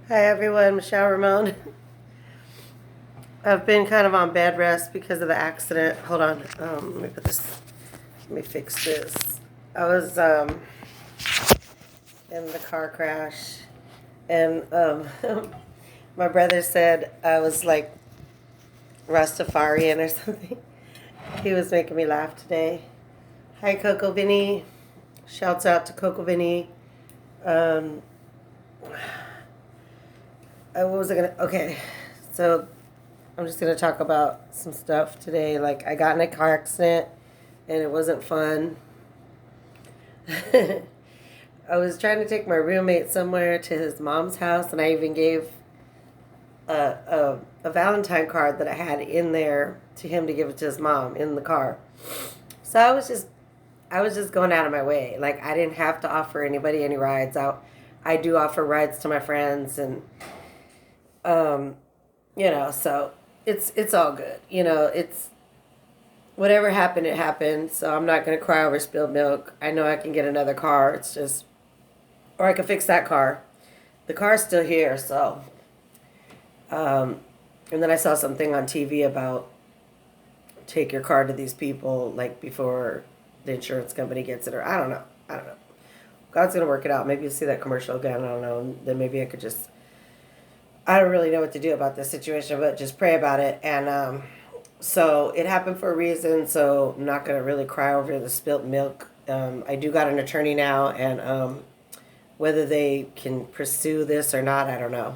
Hi everyone, Michelle Ramon. I've been kind of on bed rest because of the accident. Hold on, let me fix this. I was in the car crash, and my brother said I was like Rastafarian or something. He was making me laugh today. Hi Coco Vinny, shouts out to Coco Vinny. Um, what was I gonna? Okay, so I'm just gonna talk about some stuff today. Like I got in a car accident and it wasn't fun. I was trying to take my roommate somewhere to his mom's house, and I even gave a Valentine card that I had in there to him to give it to his mom in the car. So I was just going out of my way. Like I didn't have to offer anybody any rides. I do offer rides to my friends, and um, so it's all good. It's whatever happened, it happened. So I'm not gonna cry over spilled milk. I know I can get another car. It's just, or I can fix that car. The car's still here. So, um, and then I saw something on TV about take your car to these people like before the insurance company gets it, or I don't know. I don't know. God's gonna work it out. Maybe you'll see that commercial again. I don't know. Then maybe I could just. I don't really know what to do about this situation, but just pray about it. And so it happened for a reason. So I'm not gonna really cry over the spilt milk. I do got an attorney now, and whether they can pursue this or not, I don't know.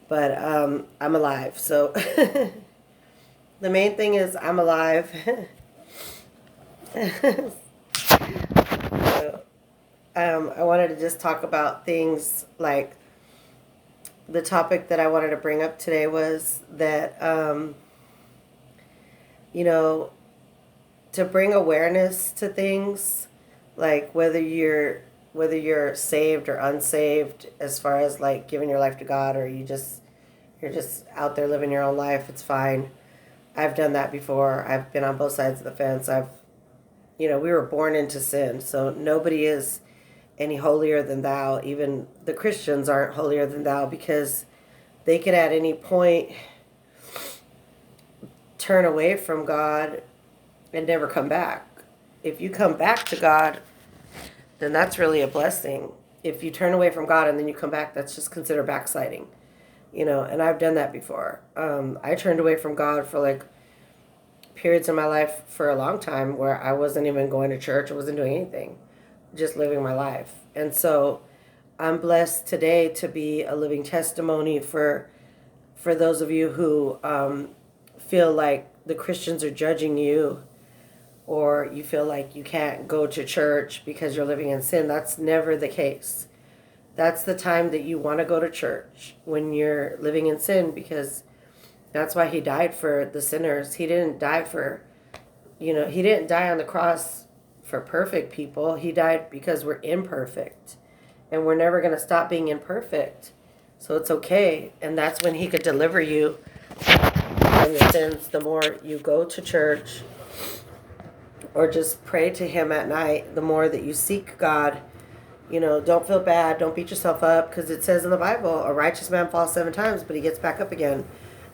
But I'm alive. So the main thing is I'm alive. So, I wanted to just talk about things like the topic that I wanted to bring up today was that, you know, to bring awareness to things, like whether you're saved or unsaved, as far as like giving your life to God, or you're just out there living your own life. It's fine. I've done that before. I've been on both sides of the fence. We were born into sin, so nobody is any holier than thou. Even the Christians aren't holier than thou, because they could at any point turn away from God and never come back. If you come back to God, then that's really a blessing. If you turn away from God and then you come back, that's just considered backsliding. And I've done that before. I turned away from God for like periods in my life for a long time where I wasn't even going to church. I wasn't doing anything, just living my life. And so I'm blessed today to be a living testimony for those of you who feel like the Christians are judging you, or you feel like you can't go to church because you're living in sin. That's never the case. That's the time that you want to go to church, when you're living in sin, because that's why he died for the sinners. He didn't die he didn't die on the cross for perfect people. He died because we're imperfect, and we're never going to stop being imperfect. So it's okay. And that's when he could deliver you from your sins. The more you go to church or just pray to him at night, the more that you seek God, don't feel bad. Don't beat yourself up, because it says in the Bible, a righteous man falls 7 times, but he gets back up again.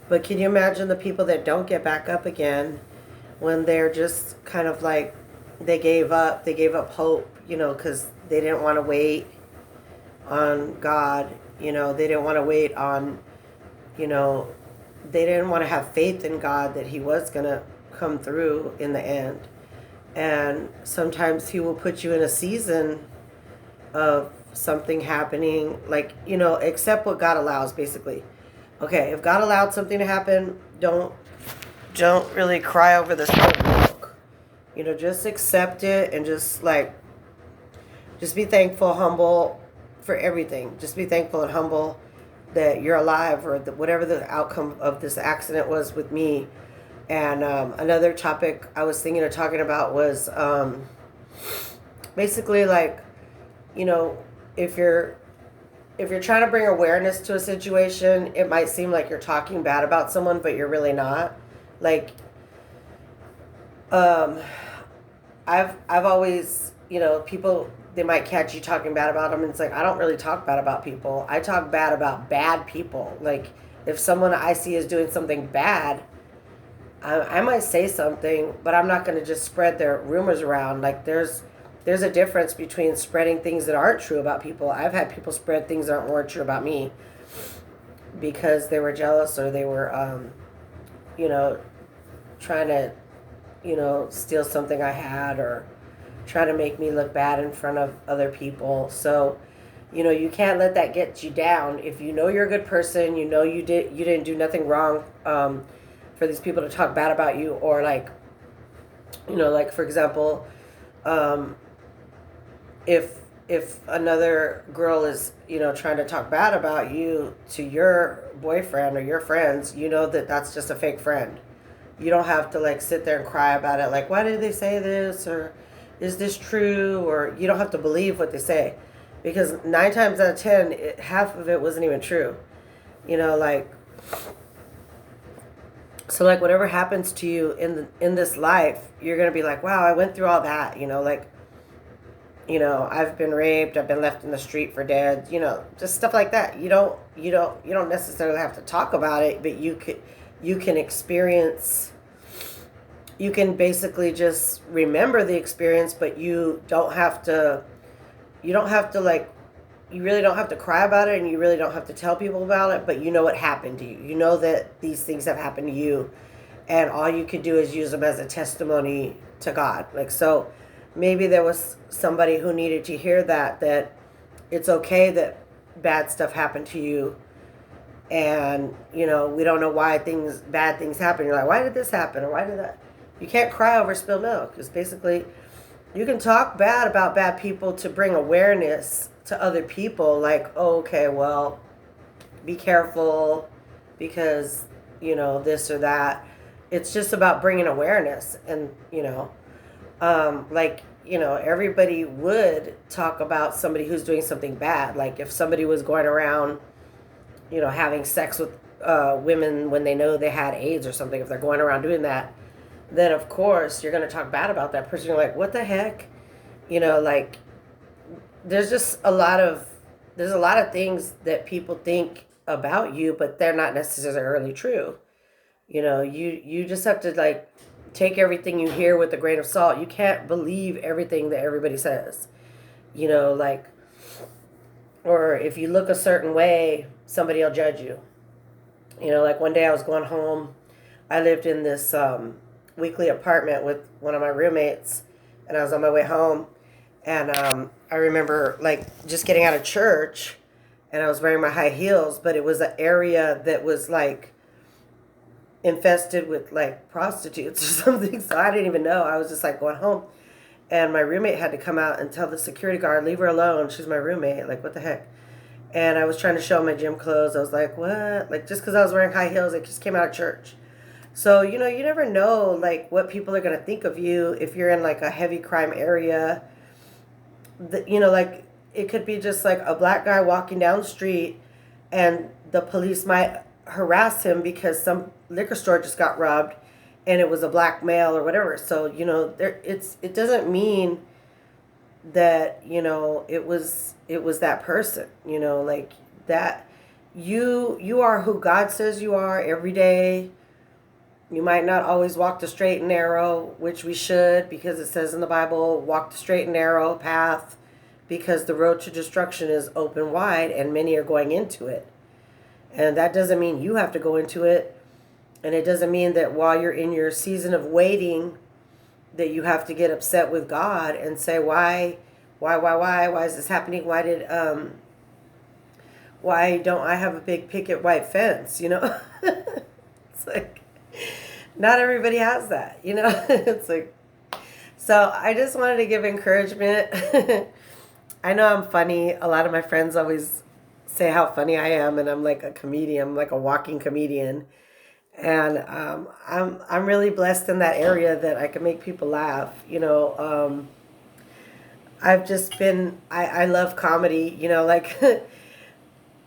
But can you imagine the people that don't get back up again, when they're just kind of like, they gave up? They gave up hope, because they didn't want to wait on God. They didn't want to wait on, you know, they didn't want to have faith in God that he was going to come through in the end. And sometimes he will put you in a season of something happening, like, accept what God allows, basically. Okay, if God allowed something to happen, don't really cry over the spilled milk. Just accept it, and just be thankful, humble for everything. Just be thankful and humble that you're alive, or whatever the outcome of this accident was with me. And another topic I was thinking of talking about was basically, like, you know, if you're trying to bring awareness to a situation, it might seem like you're talking bad about someone, but you're really not. Like, um, I've always, people they might catch you talking bad about them. And it's like, I don't really talk bad about people. I talk bad about bad people. Like, if someone I see is doing something bad, I might say something, but I'm not going to just spread their rumors around. Like, there's a difference between spreading things that aren't true about people. I've had people spread things that weren't true about me because they were jealous, or they were, you know, trying to, steal something I had, or trying to make me look bad in front of other people. So, you can't let that get you down. If you know you're a good person, you didn't do nothing wrong, for these people to talk bad about you, or like, like for example, if another girl is, trying to talk bad about you to your boyfriend or your friends, that that's just a fake friend. You don't have to like sit there and cry about it, like, why did they say this, or is this true, or you don't have to believe what they say, because 9 times out of 10, half of it wasn't even true. Like, so like whatever happens to you in this life, you're gonna be like, wow, I went through all that. Like, I've been raped, I've been left in the street for dead, just stuff like that. You don't necessarily have to talk about it, but you can experience, you can basically just remember the experience, but you don't have to like, you really don't have to cry about it, and you really don't have to tell people about it, but what happened to you. You know that these things have happened to you, and all you can do is use them as a testimony to God. Like, so maybe there was somebody who needed to hear that it's okay that bad stuff happened to you, and we don't know why bad things happen. You're like, why did this happen, or why did that? You can't cry over spilled milk, because basically you can talk bad about bad people to bring awareness to other people, like, oh, okay, well, be careful because this or that. It's just about bringing awareness. And like, everybody would talk about somebody who's doing something bad. Like, if somebody was going around having sex with women when they know they had AIDS or something, if they're going around doing that, then of course you're going to talk bad about that person. You're like, what the heck? Like, there's just a lot of things that people think about you, but they're not necessarily true. You just have to like take everything you hear with a grain of salt. You can't believe everything that everybody says. Like, or if you look a certain way, somebody will judge you. Like one day I was going home. I lived in this weekly apartment with one of my roommates, and I was on my way home, and I remember like just getting out of church, and I was wearing my high heels, but it was an area that was like infested with like prostitutes or something. So I didn't even know. I was just like going home, and my roommate had to come out and tell the security guard, leave her alone. She's my roommate. Like, what the heck? And I was trying to show my gym clothes. I was like, what? Like, just because I was wearing high heels, I just came out of church. So, you never know, like, what people are going to think of you if you're in, like, a heavy crime area. Like, it could be just, like, a black guy walking down the street, and the police might harass him because some liquor store just got robbed, and it was a black male or whatever. So, it doesn't mean that, it was that person, like, that you are who God says you are every day. You might not always walk the straight and narrow, which we should, because it says in the Bible, walk the straight and narrow path, because the road to destruction is open wide and many are going into it. And that doesn't mean you have to go into it. And it doesn't mean that while you're in your season of waiting that you have to get upset with God and say, why is this happening? Why don't I have a big picket white fence? It's like, not everybody has that, It's like, so I just wanted to give encouragement. I know I'm funny. A lot of my friends always say how funny I am, and I'm like a comedian. I'm like a walking comedian. And I'm really blessed in that area that I can make people laugh. I've just been, I love comedy, like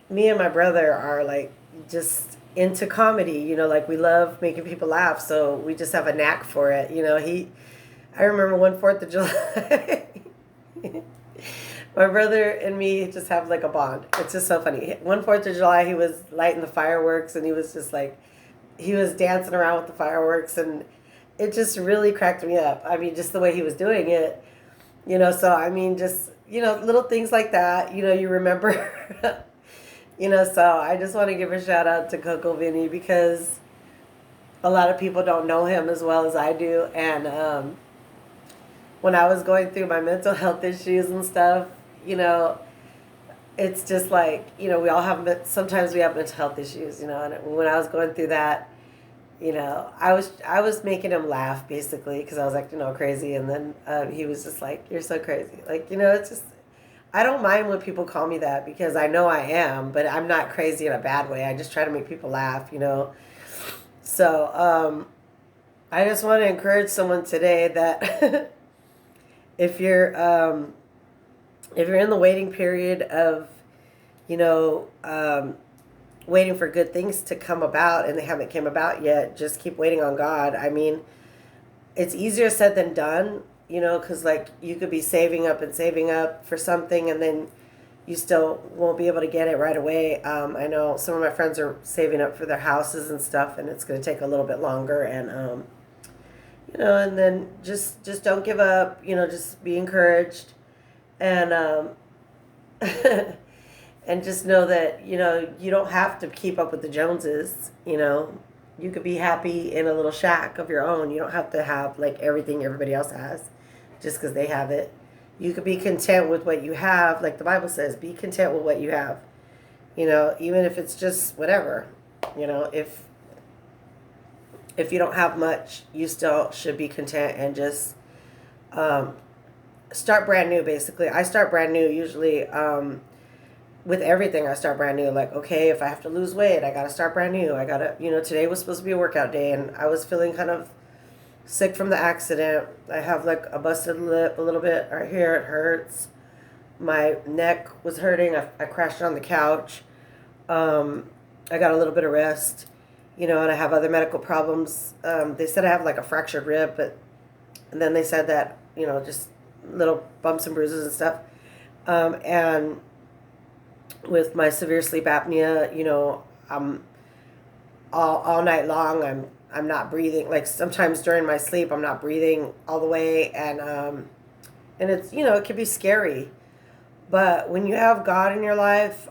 me and my brother are like just into comedy, like we love making people laugh. So we just have a knack for it. I remember one 4th of July, My brother and me just have like a bond. It's just so funny. One 4th of July, he was lighting the fireworks, and he was just like, he was dancing around with the fireworks, and it just really cracked me up. I mean, just the way he was doing it, So I mean, just little things like that. You remember. So I just want to give a shout out to Coco Vinny because a lot of people don't know him as well as I do, and when I was going through my mental health issues and stuff, you know, it's just like, we all have, sometimes we have mental health issues, and when I was going through that, I was making him laugh basically because I was like, crazy. And then he was just like, you're so crazy. Like, it's just, I don't mind when people call me that because I know I am, but I'm not crazy in a bad way. I just try to make people laugh. So I just want to encourage someone today that if you're in the waiting period of, you know, um, waiting for good things to come about and they haven't came about yet, just keep waiting on God. I mean, it's easier said than done, because like you could be saving up for something and then you still won't be able to get it right away. I know some of my friends are saving up for their houses and stuff, and it's going to take a little bit longer. And and then just don't give up. Just be encouraged, and and just know that you don't have to keep up with the Joneses. You could be happy in a little shack of your own. You don't have to have like everything everybody else has, just because they have it. You could be content with what you have, like the Bible says. Be content with what you have. Even if it's just whatever. If you don't have much, you still should be content and just start brand new. Basically, I start brand new usually. With everything, I start brand new. Like, okay, if I have to lose weight, I gotta start brand new. I gotta, today was supposed to be a workout day, and I was feeling kind of sick from the accident. I have like a busted lip a little bit right here. It hurts. My neck was hurting. I crashed on the couch. I got a little bit of rest, and I have other medical problems. They said I have like a fractured rib, and then they said that, just little bumps and bruises and stuff. And with my severe sleep apnea, I'm all night long. I'm not breathing. Like sometimes during my sleep, I'm not breathing all the way, and it's it can be scary. But when you have God in your life,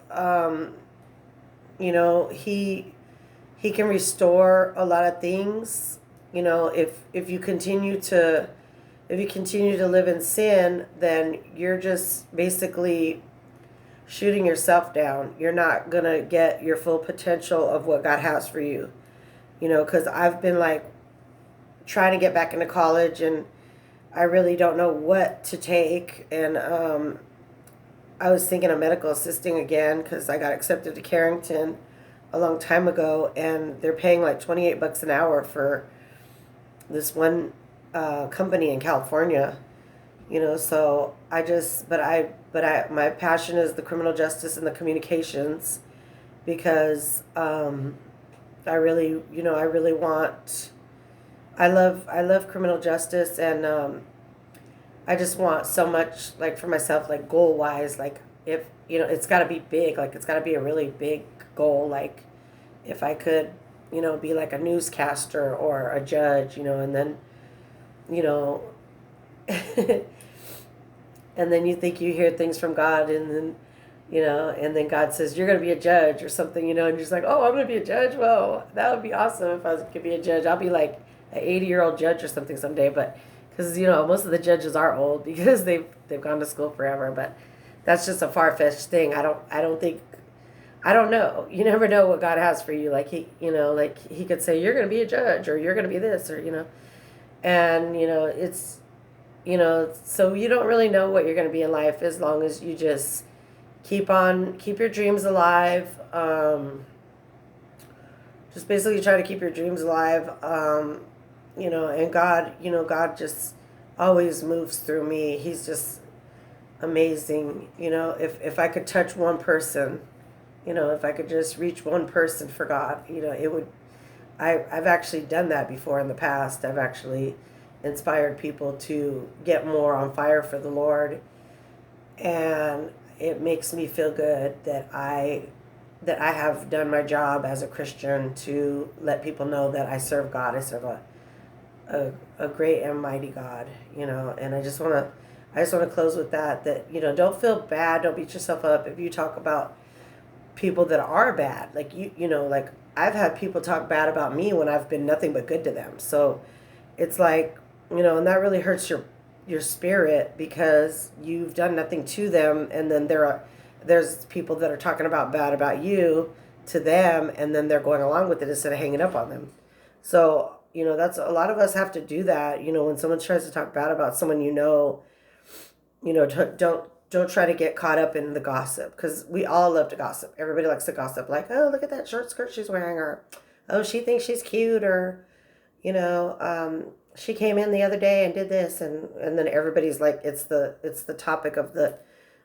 He can restore a lot of things. If you continue to live in sin, then you're just basically shooting yourself down. You're not gonna get your full potential of what God has for you. Because I've been like trying to get back into college, and I really don't know what to take. And I was thinking of medical assisting again because I got accepted to Carrington a long time ago, and they're paying like $28 an hour for this one company in California. So my passion is the criminal justice and the communications, because I really want, I love criminal justice, and I just want so much, like for myself, like goal wise, like if, it's got to be big, like it's got to be a really big goal. Like if I could, be like a newscaster or a judge, and then, you know, and then you think you hear things from God, and then, and then God says, you're going to be a judge or something, and you're just like, oh, I'm going to be a judge. Well, that would be awesome if I could be a judge. I'll be like an 80-year-old judge or something someday, but because, most of the judges are old because they've gone to school forever, but that's just a far-fetched thing. I don't know. You never know what God has for you. Like he could say, you're going to be a judge, or you're going to be this, or, and, it's, so you don't really know what you're going to be in life as long as you just keep your dreams alive. Just basically try to keep your dreams alive. And God just always moves through me. He's just amazing. If I could touch one person, if I could just reach one person for God, it would, I've actually done that before in the past. I've actually inspired people to get more on fire for the Lord. And it makes me feel good that I have done my job as a Christian to let people know that I serve God. I serve a great and mighty God, and I just want to close with that, don't feel bad, don't beat yourself up if you talk about people that are bad. Like like I've had people talk bad about me when I've been nothing but good to them. So it's like, and that really hurts your spirit because you've done nothing to them, and then there's people that are talking about bad about you to them, and then they're going along with it instead of hanging up on them. So that's a lot of us have to do that. When someone tries to talk bad about someone, don't try to get caught up in the gossip, because we all love to gossip. Everybody likes to gossip, like, oh, look at that short skirt she's wearing, or oh, she thinks she's cute, or she came in the other day and did this, and then everybody's like, it's the topic of the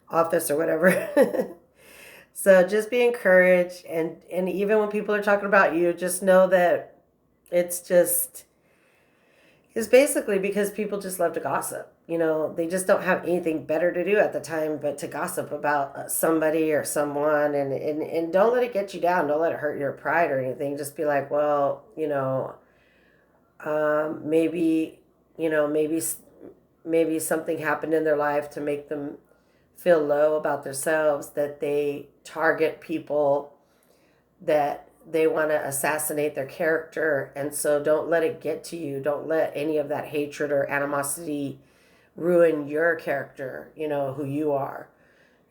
office or whatever. So just be encouraged, and even when people are talking about you, just know that it's just it's basically because people just love to gossip. They just don't have anything better to do at the time but to gossip about somebody or someone, and don't let it get you down. Don't let it hurt your pride or anything. Just be like, well, maybe, maybe something happened in their life to make them feel low about themselves, that they target people that they want to assassinate their character. And so don't let it get to you. Don't let any of that hatred or animosity ruin your character, who you are.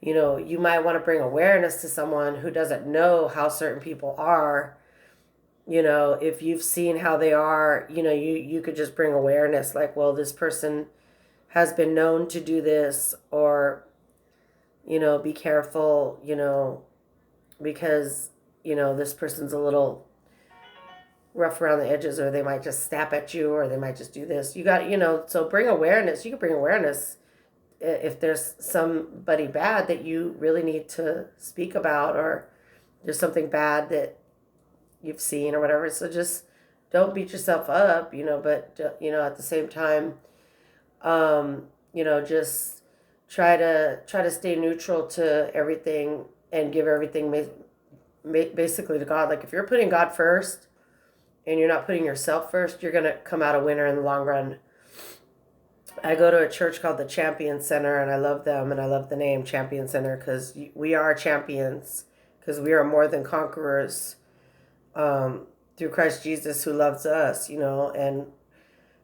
You might want to bring awareness to someone who doesn't know how certain people are. If you've seen how they are, you could just bring awareness, like, well, this person has been known to do this, or, be careful, because, this person's a little rough around the edges, or they might just snap at you, or they might just do this. You got, so bring awareness. You can bring awareness if there's somebody bad that you really need to speak about, or there's something bad that you've seen or whatever. So just don't beat yourself up, but, at the same time, just try to stay neutral to everything and give everything basically to God. Like, if you're putting God first and you're not putting yourself first, you're going to come out a winner in the long run. I go to a church called the Champion Center, and I love them, and I love the name Champion Center, because we are champions, because we are more than conquerors, through Christ Jesus who loves us, and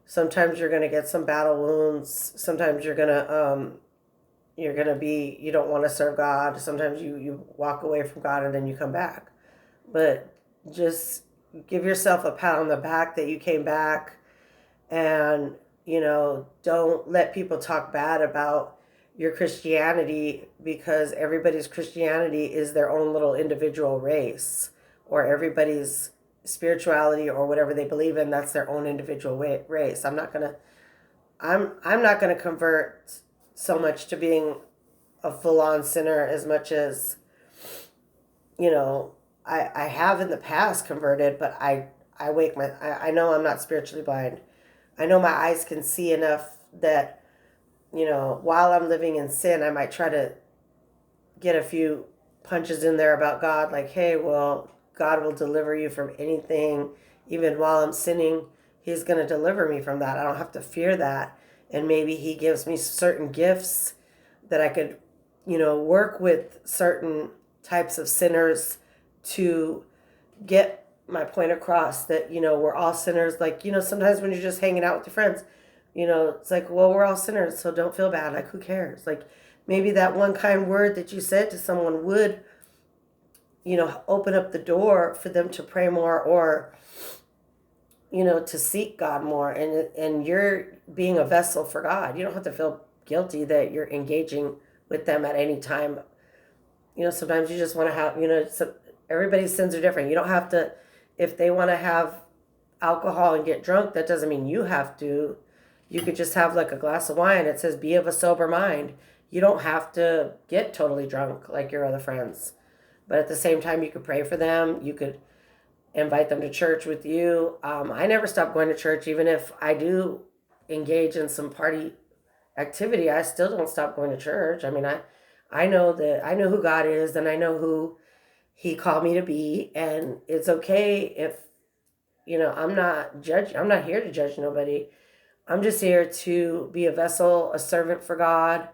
sometimes you're going to get some battle wounds. Sometimes you're going to you don't want to serve God. Sometimes you walk away from God and then you come back. But just give yourself a pat on the back that you came back, and, don't let people talk bad about your Christianity, because everybody's Christianity is their own little individual race, or everybody's spirituality or whatever they believe in, that's their own individual race. I'm not going to convert so much to being a full-on sinner as much as, I have in the past converted, but I know I'm not spiritually blind. I know my eyes can see enough that, while I'm living in sin, I might try to get a few punches in there about God, like, hey, well, God will deliver you from anything. Even while I'm sinning, he's going to deliver me from that. I don't have to fear that. And maybe he gives me certain gifts that I could, work with certain types of sinners to get my point across, that, we're all sinners. Like, sometimes when you're just hanging out with your friends, it's like, well, we're all sinners, so don't feel bad. Like, who cares? Like, maybe that one kind word that you said to someone would, open up the door for them to pray more, or, to seek God more. And you're being a vessel for God. You don't have to feel guilty that you're engaging with them at any time. Sometimes you just want to have, everybody's sins are different. You don't have to, if they want to have alcohol and get drunk, that doesn't mean you have to. You could just have like a glass of wine. It says, be of a sober mind. You don't have to get totally drunk like your other friends. But at the same time, you could pray for them. You could invite them to church with you. I never stop going to church, even if I do engage in some party activity, I still don't stop going to church. I mean, I know that I know who God is, and I know who He called me to be, and it's okay if I'm not judge. I'm not here to judge nobody. I'm just here to be a vessel, a servant for God,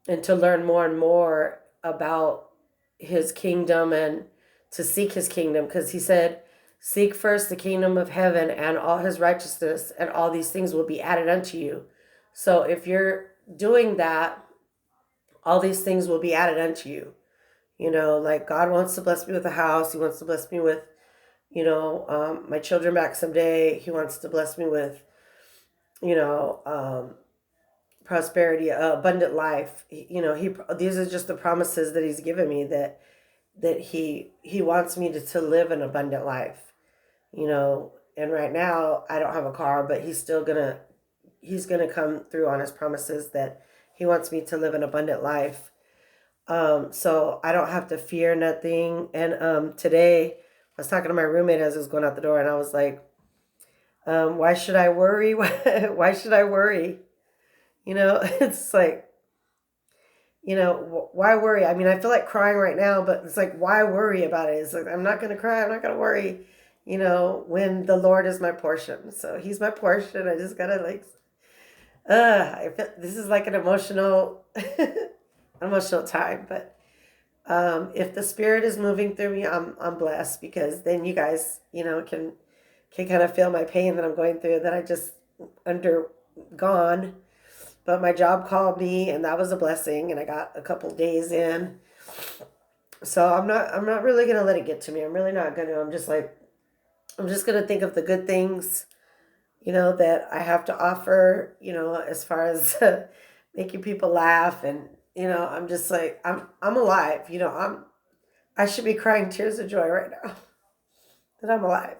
and to learn more and more about His kingdom and to seek His kingdom, because He said, "Seek first the kingdom of heaven and all His righteousness, and all these things will be added unto you." So if you're doing that, all these things will be added unto you. Like God wants to bless me with a house. He wants to bless me with, my children back someday. He wants to bless me with, you know, um, prosperity, abundant life. He these are just the promises that He's given me, that He wants me to live an abundant life. And right now I don't have a car, but He's gonna come through on His promises that He wants me to live an abundant life. So I don't have to fear nothing. And today I was talking to my roommate as I was going out the door, and I was like, why should I worry? Why should I worry? It's like, why worry? I mean, I feel like crying right now, but it's like, why worry about it? It's like, I'm not going to cry. I'm not going to worry, when the Lord is my portion. So He's my portion. I just got to like, I feel, this is like an emotional, emotional time, but if the Spirit is moving through me, I'm blessed, because then you guys, can kind of feel my pain that I'm going through, that I just undergone. But my job called me, and that was a blessing, and I got a couple days in. So I'm not really gonna let it get to me. I'm really not gonna. I'm just gonna think of the good things, that I have to offer. As far as making people laugh, and I'm just like, I'm alive. I should be crying tears of joy right now that I'm alive.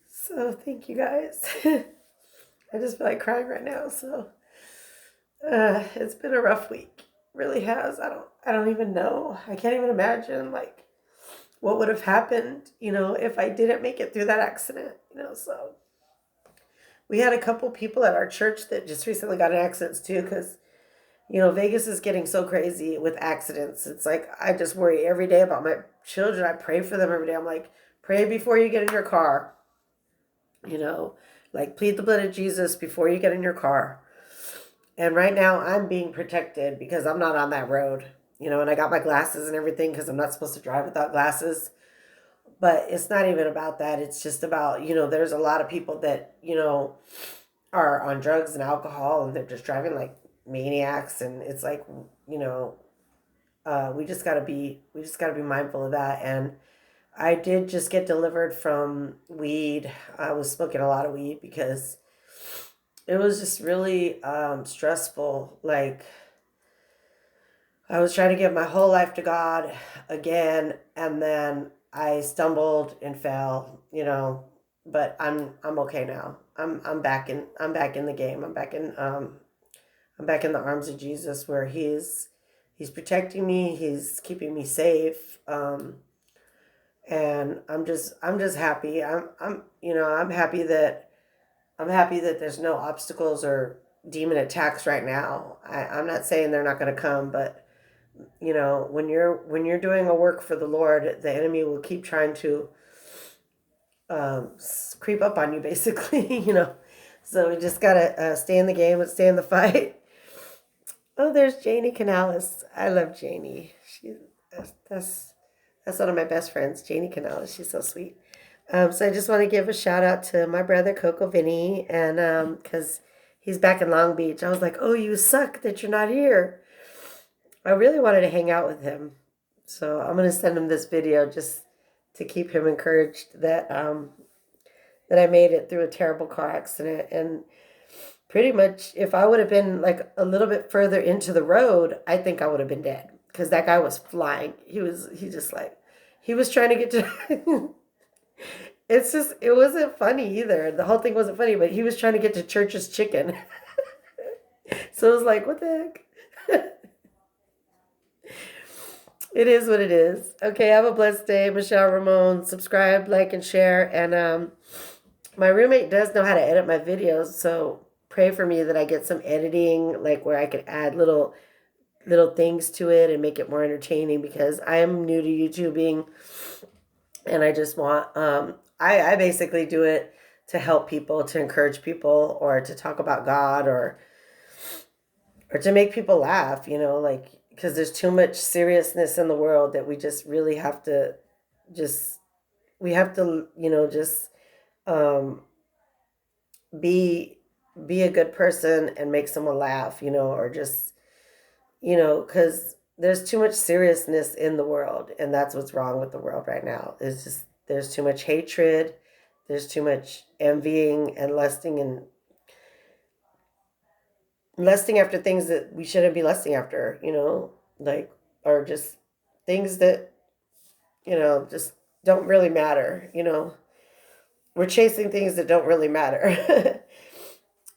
So thank you guys. I just feel like crying right now. So it's been a rough week. Really has. I don't even know. I can't even imagine like what would have happened, if I didn't make it through that accident. So we had a couple people at our church that just recently got in accidents too, because Vegas is getting so crazy with accidents. It's like I just worry every day about my children. I pray for them every day. I'm like, pray before you get in your car. Like plead the blood of Jesus before you get in your car. And right now I'm being protected because I'm not on that road, and I got my glasses and everything, because I'm not supposed to drive without glasses. But it's not even about that. It's just about, there's a lot of people that, are on drugs and alcohol, and they're just driving like maniacs. And it's like, we just gotta be mindful of that. And I did just get delivered from weed. I was smoking a lot of weed because it was just really stressful. Like I was trying to give my whole life to God again, and then I stumbled and fell. But I'm okay now. I'm back in the game. I'm back in the arms of Jesus, where He's protecting me. He's keeping me safe. And I'm just happy. I'm happy that there's no obstacles or demon attacks right now. I'm not saying they're not going to come, but when you're doing a work for the Lord, the enemy will keep trying to creep up on you, basically. So we just gotta stay in the game and stay in the fight. Oh, there's Janie Canales. I love Janie. That's one of my best friends, Janie Canales. She's so sweet. So I just want to give a shout out to my brother Coco Vinny, and because he's back in Long Beach. I was like, oh, you suck that you're not here. I really wanted to hang out with him, so I'm gonna send him this video just to keep him encouraged that I made it through a terrible car accident. And pretty much, if I would have been like a little bit further into the road, I think I would have been dead, because that guy was flying. He was trying to get to. It wasn't funny either. The whole thing wasn't funny, but he was trying to get to Church's Chicken. So it was like, what the heck? It is what it is. Okay, have a blessed day. Michelle Ramon. Subscribe, like, and share. And my roommate does know how to edit my videos, so pray for me that I get some editing, like where I could add little things to it and make it more entertaining, because I am new to YouTubing, and I just want I basically do it to help people, to encourage people, or to talk about God, or to make people laugh, like, because there's too much seriousness in the world that we just really have to just we have to just um be be a good person and make someone laugh, or just because there's too much seriousness in the world, and that's what's wrong with the world right now. It's just there's too much hatred, there's too much envying and lusting after things that we shouldn't be lusting after, like, or just things that just don't really matter. We're chasing things that don't really matter.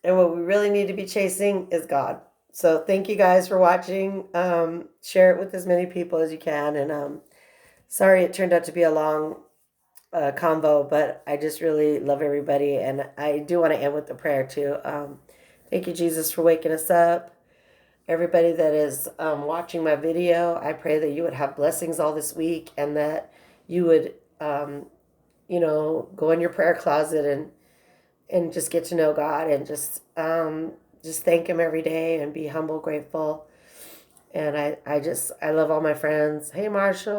And what we really need to be chasing is God. So thank you guys for watching. Share it with as many people as you can. And sorry it turned out to be a long convo, but I just really love everybody. And I do want to end with a prayer too. Thank you, Jesus, for waking us up. Everybody that is watching my video, I pray that you would have blessings all this week, and that you would, go in your prayer closet and just get to know God, and just thank Him every day and be humble, grateful. And I love all my friends. Hey, Marshall.